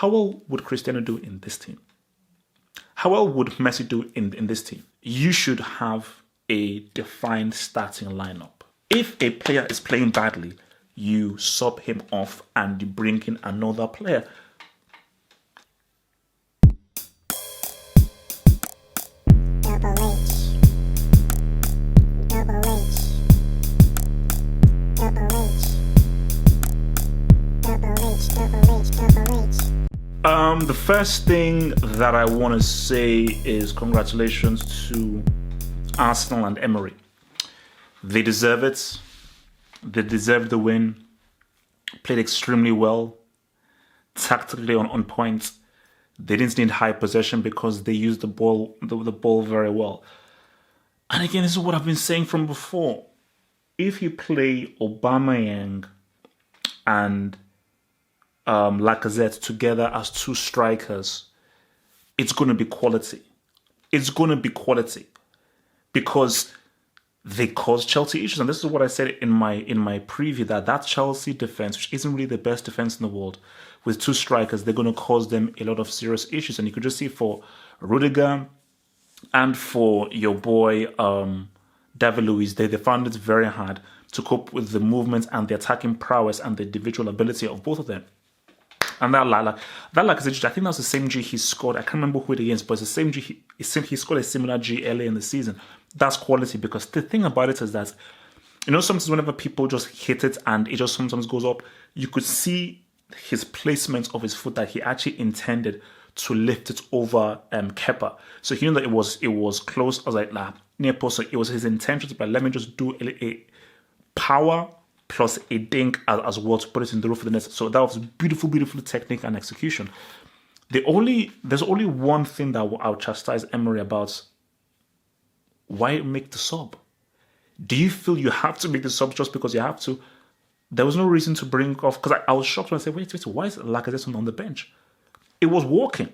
how well would Cristiano do in this team? How well would Messi do in this team? You should have a defined starting lineup. If a player is playing badly, you sub him off and you bring in another player. The first thing that I want to say is congratulations to Arsenal and Emery. They deserve it. They deserve the win. Played extremely well. Tactically on point. They didn't need high possession because they used the ball very well. And again, this is what I've been saying from before. If you play Aubameyang and Lacazette together as two strikers, it's going to be quality. It's going to be quality because they cause Chelsea issues. And this is what I said in my preview, that Chelsea defense, which isn't really the best defense in the world, with two strikers, they're going to cause them a lot of serious issues. And you could just see for Rudiger and for your boy David Luiz, they found it very hard to cope with the movement and the attacking prowess and the individual ability of both of them. And that Lacazette, I think that's the same G he scored. I can't remember who it against, but it's the same G. He scored a similar G early in the season. That's quality, because the thing about it is that, sometimes whenever people just hit it and it just sometimes goes up, you could see his placement of his foot that he actually intended to lift it over Kepa. So he knew that it was close. I was like, near post. So it was his intention to, let me just do a power plus a dink as well to put it in the roof of the net. So that was beautiful, beautiful technique and execution. There's only one thing that I'll chastise Emery about. Why make the sub? Do you feel you have to make the sub just because you have to? There was no reason to bring off, because I was shocked when I said, wait, why is Lacazette on the bench? It was working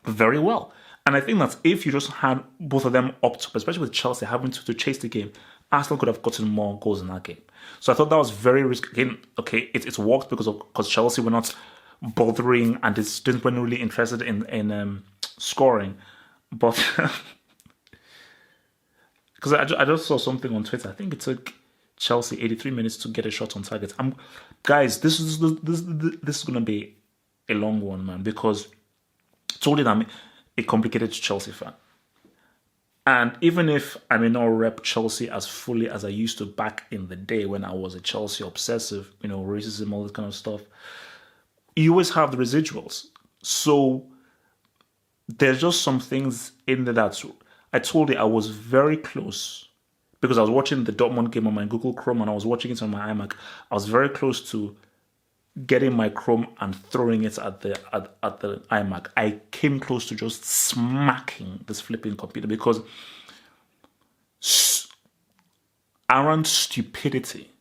very well. And I think that if you just had both of them up top, especially with Chelsea having to chase the game, Arsenal could have gotten more goals in that game. So I thought that was very risky. Again, okay, it's worked because Chelsea were not bothering and weren't really interested in scoring. But because I just saw something on Twitter. I think it took Chelsea 83 minutes to get a shot on target. Guys, this is going to be a long one, man, because totally I'm a complicated Chelsea fan. And even if I may not rep Chelsea as fully as I used to back in the day when I was a Chelsea obsessive, racism, all this kind of stuff, you always have the residuals. So there's just some things in there that I told you I was very close, because I was watching the Dortmund game on my Google Chrome and I was watching it on my iMac. I was very close to getting my Chrome and throwing it at the iMac. I came close to just smacking this flipping computer, because arrant stupidity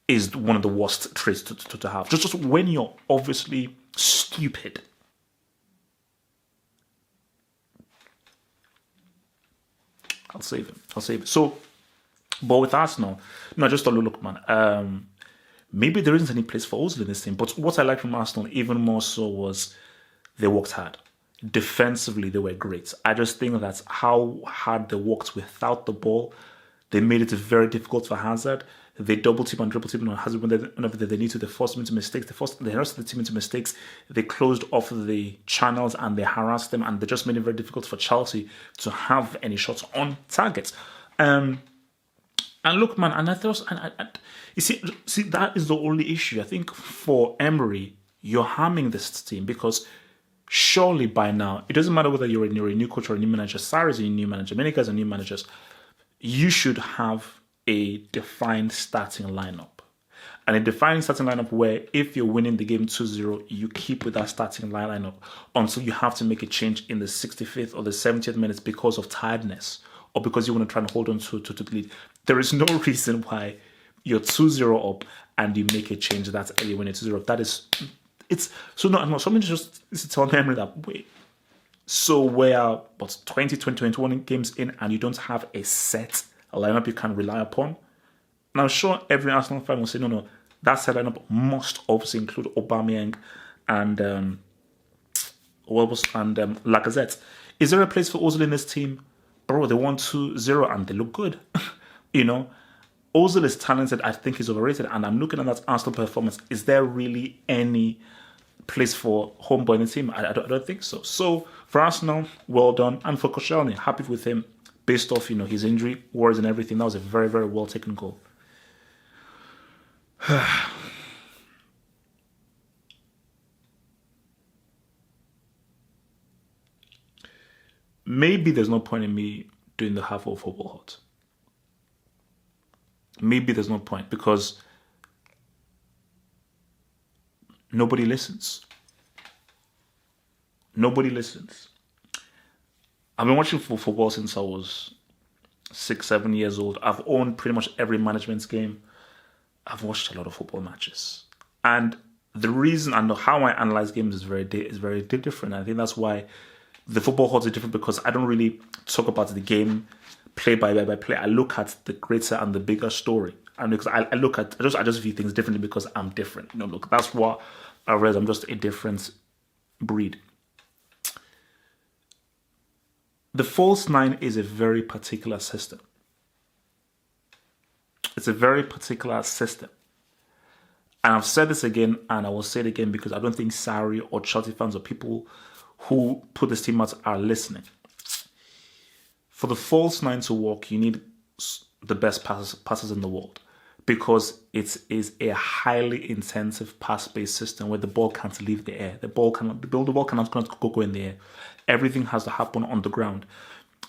is one of the worst traits to have. Just when you're obviously stupid. I'll save it. So, but with Arsenal, I just thought, look, man, maybe there isn't any place for Ozil in this team. But what I liked from Arsenal even more so was they worked hard. Defensively, they were great. I just think that's how hard they worked without the ball. They made it very difficult for Hazard. They double team and triple team on Hazard whenever they need to. They forced him into mistakes. They harassed the team into mistakes. They closed off the channels and they harassed them, and they just made it very difficult for Chelsea to have any shots on target. And look, man, and I thought, you see, that is the only issue. I think for Emery, you're harming this team, because surely by now, it doesn't matter whether you're a new coach or a new manager. Sarri is a new manager. Many guys are new managers. You should have a defined starting lineup. And a defined starting lineup where if you're winning the game 2-0, you keep with that starting lineup until you have to make a change in the 65th or the 70th minutes because of tiredness or because you want to try and hold on to the lead. There is no reason why you're 2-0 up and you make a change that early when you're 2-0 up. That is, it's, so no, something just tell Emery that, wait, so we're 20, 21 games in and you don't have a set lineup you can rely upon. And I'm sure every Arsenal fan will say, no, That set lineup must obviously include Aubameyang and Lacazette. Is there a place for Ozil in this team? Bro, they won 2-0 and they look good. you know, Ozil is talented. I think he's overrated. And I'm looking at that Arsenal performance. Is there really any place for homeboy in the team? I don't think so. So for Arsenal, well done. And for Koscielny, happy with him based off, his injury, worries and everything. That was a very, very well taken goal. Maybe there's no point in me doing the half of football hot. Maybe there's no point because nobody listens. Nobody listens. I've been watching football since I was 6, 7 years old. I've owned pretty much every management's game. I've watched a lot of football matches. And the reason and how I analyze games is very different. I think that's why the football hot is different, because I don't really talk about the game play by play. I look at the greater and the bigger story. And because I just view things differently because I'm different. Look, that's what I realize. I'm just a different breed. The false nine is a very particular system. It's a very particular system. And I've said this again, and I will say it again because I don't think Sarri or Chelsea fans or people who put this team out are listening. For the false nine to work, you need the best passes in the world, because it is a highly intensive pass-based system where the ball can't leave the air. The ball cannot go in the air. Everything has to happen on the ground.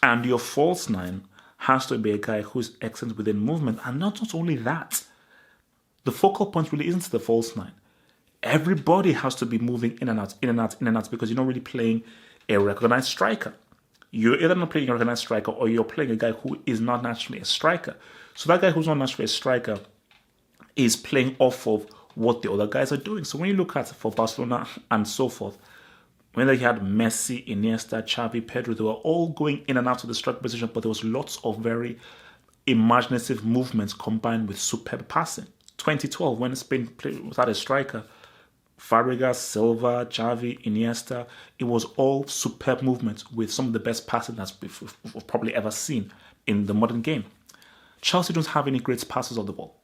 And your false nine has to be a guy who's excellent within movement. And not only that, the focal point really isn't the false nine. Everybody has to be moving in and out, because you're not really playing a recognized striker. You're either not playing a recognized striker or you're playing a guy who is not naturally a striker. So that guy who's not naturally a striker is playing off of what the other guys are doing. So when you look at for Barcelona and so forth, when they had Messi, Iniesta, Xavi, Pedro, they were all going in and out of the striker position, but there was lots of very imaginative movements combined with superb passing. 2012, when Spain played without a striker, Fabregas, Silva, Xavi, Iniesta, it was all superb movements with some of the best passing that we've probably ever seen in the modern game. Chelsea don't have any great passes of the ball.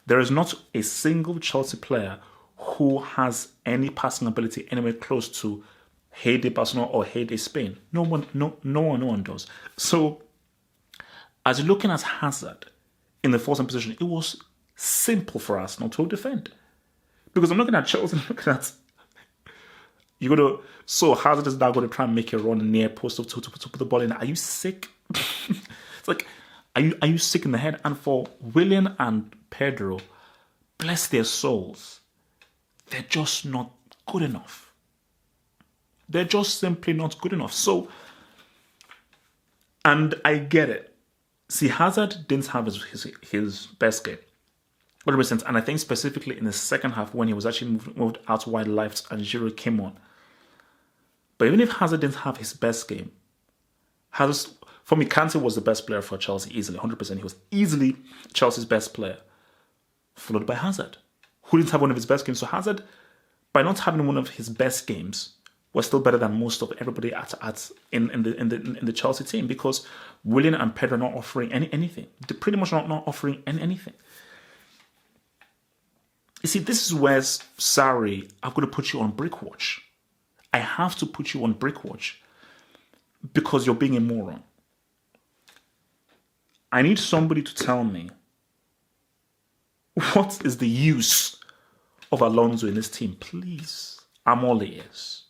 There is not a single Chelsea player who has any passing ability anywhere close to heyday Barcelona or heyday Spain. No one does. So, as you're looking at Hazard in the forcing position, it was simple for Arsenal to defend. Because I'm looking at Chelsea, so Hazard is now going to try and make a run near post to put the ball in. Are you sick? It's like, are you sick in the head? And for Willian and Pedro, bless their souls, they're just not good enough. They're just simply not good enough. So, and I get it. See, Hazard didn't have his best game. 100%. And I think specifically in the second half when he was actually moved out wide left and Giroud came on. But even if Hazard didn't have his best game, for me, Kante was the best player for Chelsea easily, 100%. He was easily Chelsea's best player, followed by Hazard, who didn't have one of his best games. So Hazard, by not having one of his best games, was still better than most of everybody in the Chelsea team, because Willian and Pedro are not offering anything. They're pretty much not offering anything. You see, this is where Sarri, I'm going to put you on brick watch. I have to put you on brick watch because you're being a moron. I need somebody to tell me what is the use of Alonso in this team. Please, I'm all ears.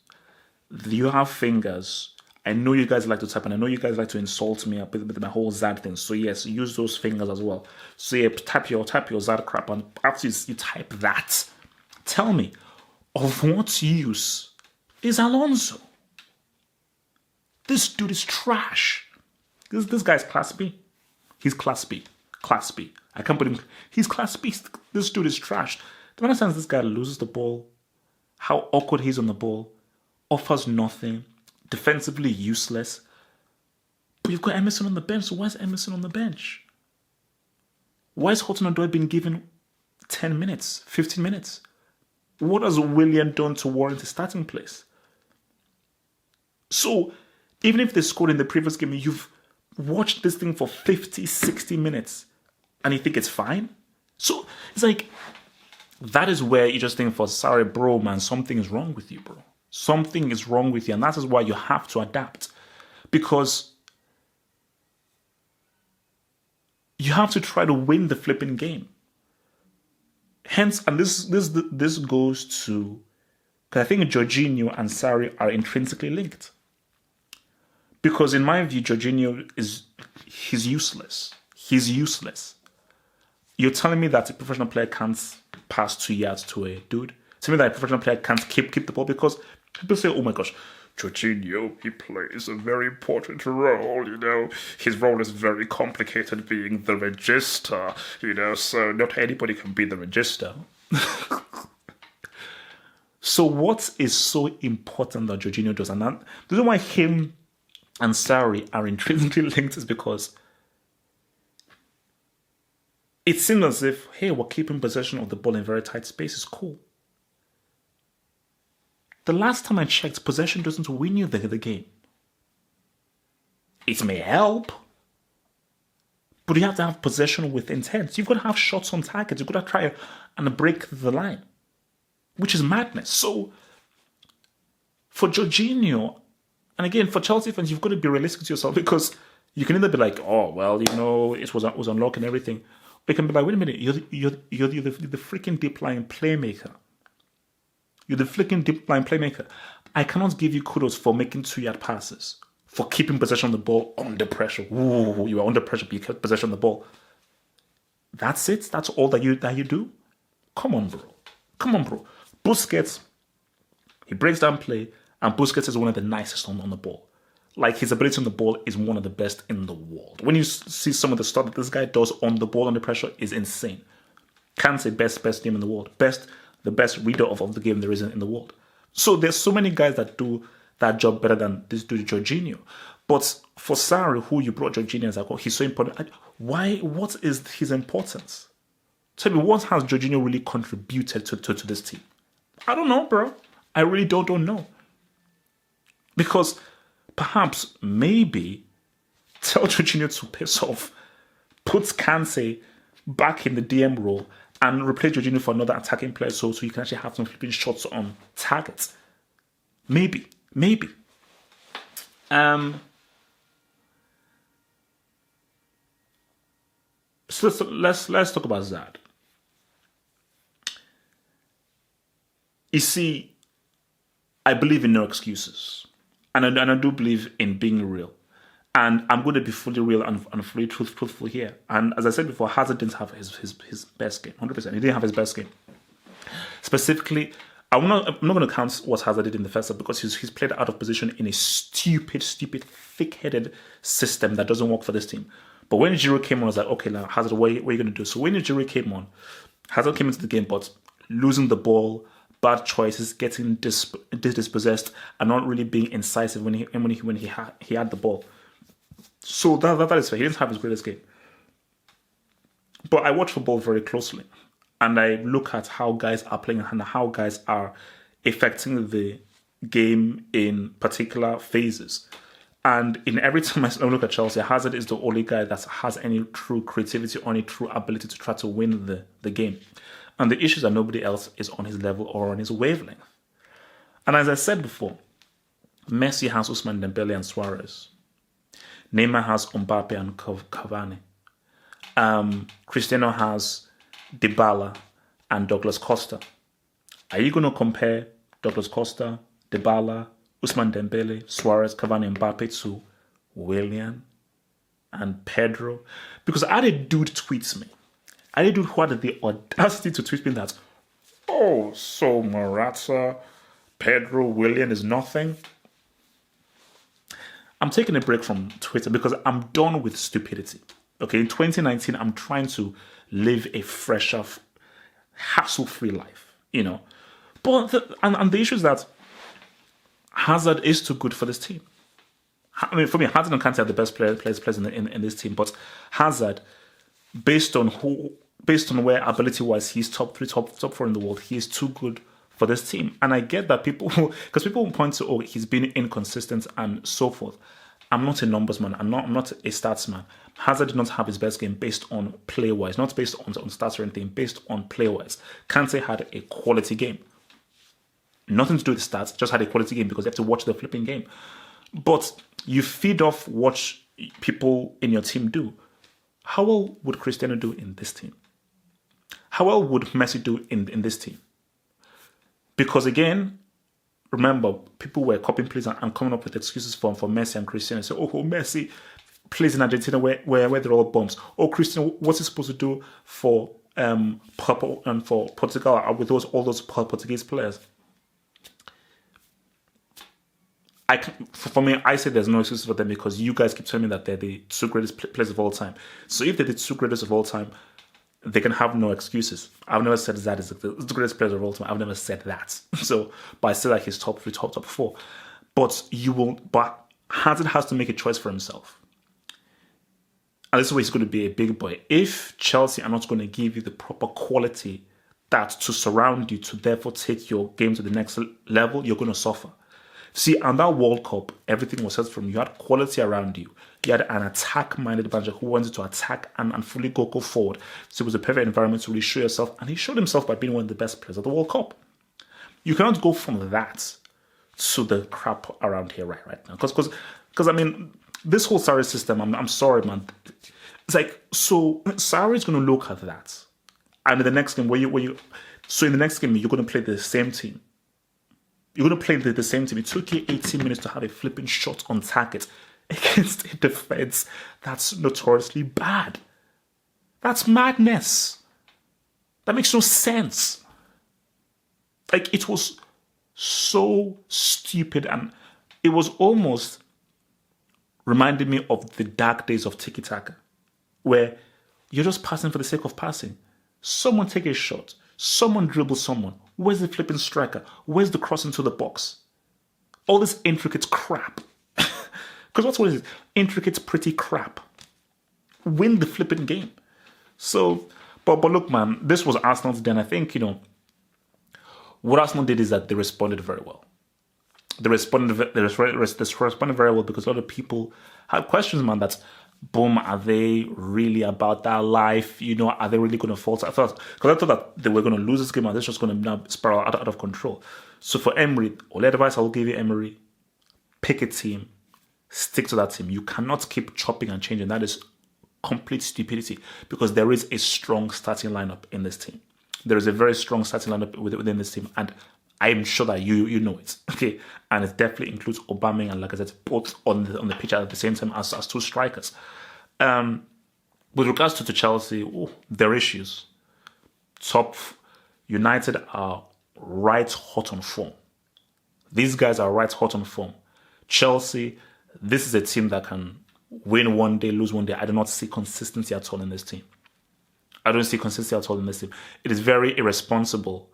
You have fingers. I know you guys like to type, and I know you guys like to insult me with my whole Zad thing. So yes, use those fingers as well. So yeah, type your Zad crap, and after you type that, tell me, of what use is Alonso? This dude is trash. This guy's class B. He's class B. Class B. I can't put him. He's class B. This dude is trash. Do you understand? This guy loses the ball. How awkward he's on the ball. Offers nothing. Defensively useless. But you've got Emerson on the bench. So why is Emerson on the bench? Why is Hudson-Odoi being given 10 minutes, 15 minutes. What has Willian done to warrant a starting place? So, even if they scored in the previous game, you've watched this thing for 50, 60 minutes and you think it's fine? So, it's like, that is where you just think for sorry, bro, man, something is wrong with you, bro. Something is wrong with you. And that is why you have to adapt. Because you have to try to win the flipping game. Hence, and this goes to, because I think Jorginho and Sarri are intrinsically linked. Because in my view, Jorginho he's useless. He's useless. You're telling me that a professional player can't pass 2 yards to a dude? Tell me that a professional player can't keep the ball? Because people say, oh my gosh, Jorginho, he plays a very important role, His role is very complicated, being the register, so not anybody can be the register. So what is so important that Jorginho does? And the reason why him and Sarri are intrinsically linked is because it seems as if, hey, we're keeping possession of the ball in very tight spaces. Cool. The last time I checked, possession doesn't win you the game. It may help, but you have to have possession with intent. You've got to have shots on target. You've got to try and break the line, which is madness. So, for Jorginho, and again, for Chelsea fans, you've got to be realistic to yourself, because you can either be like, oh, well, it was unlocked and everything. Or you can be like, wait a minute, you're the freaking deep line playmaker. You're the flicking deep line playmaker. I cannot give you kudos for making 2-yard passes, for keeping possession of the ball under pressure. Ooh, you are under pressure, but you kept possession of the ball. That's it? That's all that you do? Come on, bro. Busquets, he breaks down play, and Busquets is one of the nicest on the ball. Like, his ability on the ball is one of the best in the world. When you see some of the stuff that this guy does on the ball under pressure is insane. Can't say best game in the world. The best reader of the game there is in the world. So there's so many guys that do that job better than this dude Jorginho. But for Sarri, who you brought Jorginho as like, oh, he's so important. Why? What is his importance? Tell me, what has Jorginho really contributed to this team? I don't know, bro. I really don't know. Because perhaps, maybe, tell Jorginho to piss off, put Kante back in the DM role, and replace Jorginho for another attacking player so you can actually have some flipping shots on targets. Maybe. So let's talk about Zad. You see, I believe in no excuses. And I do believe in being real. And I'm going to be fully real and fully truthful here. And as I said before, Hazard didn't have his best game, 100%. He didn't have his best game. Specifically, I'm not going to count what Hazard did in the first half, because he's played out of position in a stupid, thick-headed system that doesn't work for this team. But when Giroud came on, I was like, okay, now Hazard, what are you going to do? So when Giroud came on, Hazard came into the game, but losing the ball, bad choices, getting dispossessed, and not really being incisive when he had the ball. So that is fair. He didn't have his greatest game. But I watch football very closely. And I look at how guys are playing and how guys are affecting the game in particular phases. And in every time I look at Chelsea, Hazard is the only guy that has any true creativity or any true ability to try to win the game. And the issue is that nobody else is on his level or on his wavelength. And as I said before, Messi has Ousmane Dembele and Suarez. Neymar has Mbappe and Cavani. Cristiano has Dybala and Douglas Costa. Are you going to compare Douglas Costa, Dybala, Ousmane Dembele, Suarez, Cavani, Mbappe to Willian and Pedro? Because I had a dude tweets me. I had a dude who had the audacity to tweet me that, oh, so Morata, Pedro, Willian is nothing. I'm taking a break from Twitter because I'm done with stupidity. Okay, in 2019, I'm trying to live a fresher, hassle-free life, But the issue is that Hazard is too good for this team. I mean, for me, Hazard and Kante are the best players in this team. But Hazard, based on based on where ability-wise he's top 3, top 4 in the world, he is too good for this team. And I get that because people will point to, he's been inconsistent and so forth. I'm not a numbers man. I'm not a stats man. Hazard did not have his best game based on play-wise, not based on stats or anything, based on play-wise. Kante had a quality game. Nothing to do with stats, just had a quality game because you have to watch the flipping game. But you feed off what people in your team do. How well would Cristiano do in this team? How well would Messi do in this team? Because again, remember, people were copying plays and coming up with excuses for Messi and Cristiano. So, Messi plays in Argentina where they're all bombs. Cristiano, what's he supposed to do for Portugal with all those Portuguese players? For me, I say there's no excuses for them because you guys keep telling me that they're the 2 greatest players of all time. So if they're the 2 greatest of all time, they can have no excuses. I've never said that is the greatest players of all time. I've never said that. So, but I say like he's top 3, top 4. But Hazard has to make a choice for himself. And this is where he's going to be a big boy. If Chelsea are not going to give you the proper quality that to surround you to therefore take your game to the next level, you're going to suffer. See, on that World Cup, everything was set from you. You had quality around you. You had an attack-minded manager who wanted to attack and fully go forward. So it was a perfect environment to really show yourself. And he showed himself by being one of the best players of the World Cup. You cannot go from that to the crap around here right now. Because I mean, this whole Sarri system, I'm sorry, man. It's like, so Sarri's going to look at that. And in the next game, so in the next game, you're going to play the same team. You're going to play the same team. It took you 18 minutes to have a flipping shot on target against a defense that's notoriously bad. That's madness. That makes no sense. Like, it was so stupid, and it was almost reminding me of the dark days of tiki-taka, where you're just passing for the sake of passing. Someone take a shot. Someone dribbles someone. Where's the flipping striker? Where's the cross into the box? All this intricate crap. Because what's what is it? Intricate, pretty crap. Win the flipping game. So, but look, man, this was Arsenal's day, and I think, what Arsenal did is that they responded very well. They responded very well because a lot of people had questions, man, that, boom, are they really about that life? Are they really going to falter? I thought that they were going to lose this game and this was going to now spiral out of control. So for Emery, only advice I will give you, Emery, pick a team, stick to that team. You cannot keep chopping and changing. That is complete stupidity because there is a strong starting lineup in this team. There is a very strong starting lineup within this team, and I'm sure that you know it, okay? And it definitely includes Aubameyang and Lacazette both on the pitch at the same time as 2 strikers. With regards to Chelsea, their issues. United are right hot on form. These guys are right hot on form. Chelsea, this is a team that can win one day, lose one day. I do not see consistency at all in this team. I don't see consistency at all in this team. It is very irresponsible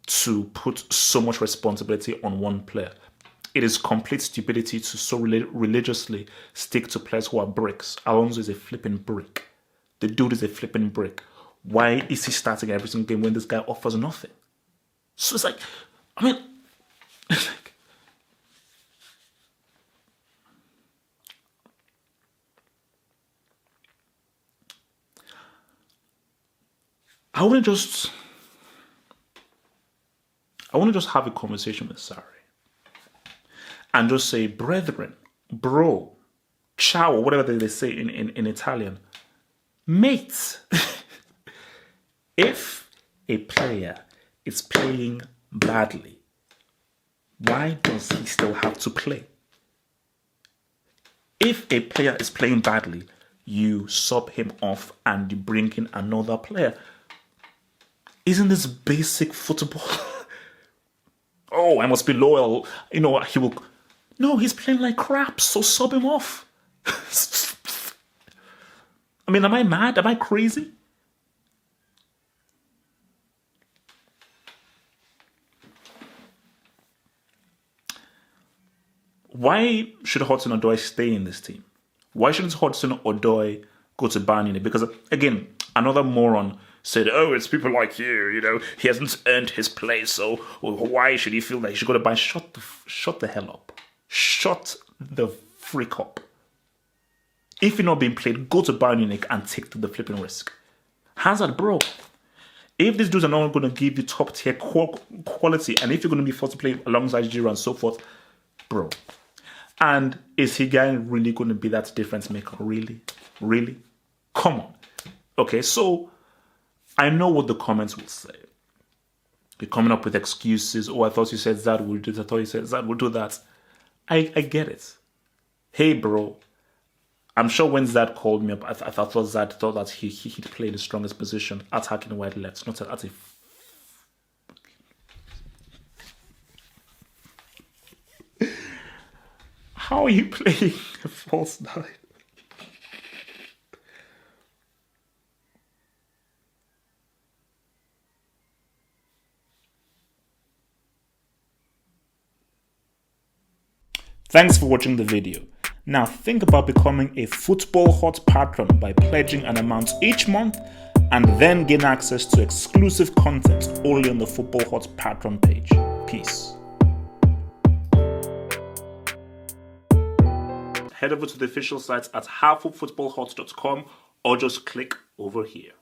to put so much responsibility on one player. It is complete stupidity to so religiously stick to players who are bricks. Alonso is a flipping brick. The dude is a flipping brick. Why is he starting every single game when this guy offers nothing? So it's like, it's like, I want to just have a conversation with Sarri and just say, brethren, bro, ciao, whatever they say in Italian, mate. If a player is playing badly, why does he still have to play? If a player is playing badly, you sub him off and you bring in another player. Isn't this basic football? I must be loyal. He will. No, he's playing like crap, so sub him off. Am I mad? Am I crazy? Why should Hudson-Odoi stay in this team? Why shouldn't Hudson-Odoi go to Bayern Munich? Because, again, Another moron said, oh, it's people like you, he hasn't earned his place, so why should he feel that he should go to buy? Shut the hell up. Shut the freak up. If you're not being played, go to Bayern Munich and take the flipping risk. Hazard, bro. If these dudes are not going to give you top tier quality, and if you're going to be forced to play alongside Giroud and so forth, bro. And is Higuain really going to be that difference maker? Really? Really? Come on. Okay, so I know what the comments will say. You're coming up with excuses. Oh, I thought you said Zad would do this. I thought you said Zad would do that. I get it. Hey, bro. I'm sure when Zad called me up, I thought Zad thought that he'd play the strongest position, attacking wide left, not at a... How are you playing a false nine? Thanks for watching the video. Now think about becoming a Football Hot patron by pledging an amount each month and then gain access to exclusive content only on the Football Hot patron page. Peace. Head over to the official site at halffootballhot.com or just click over here.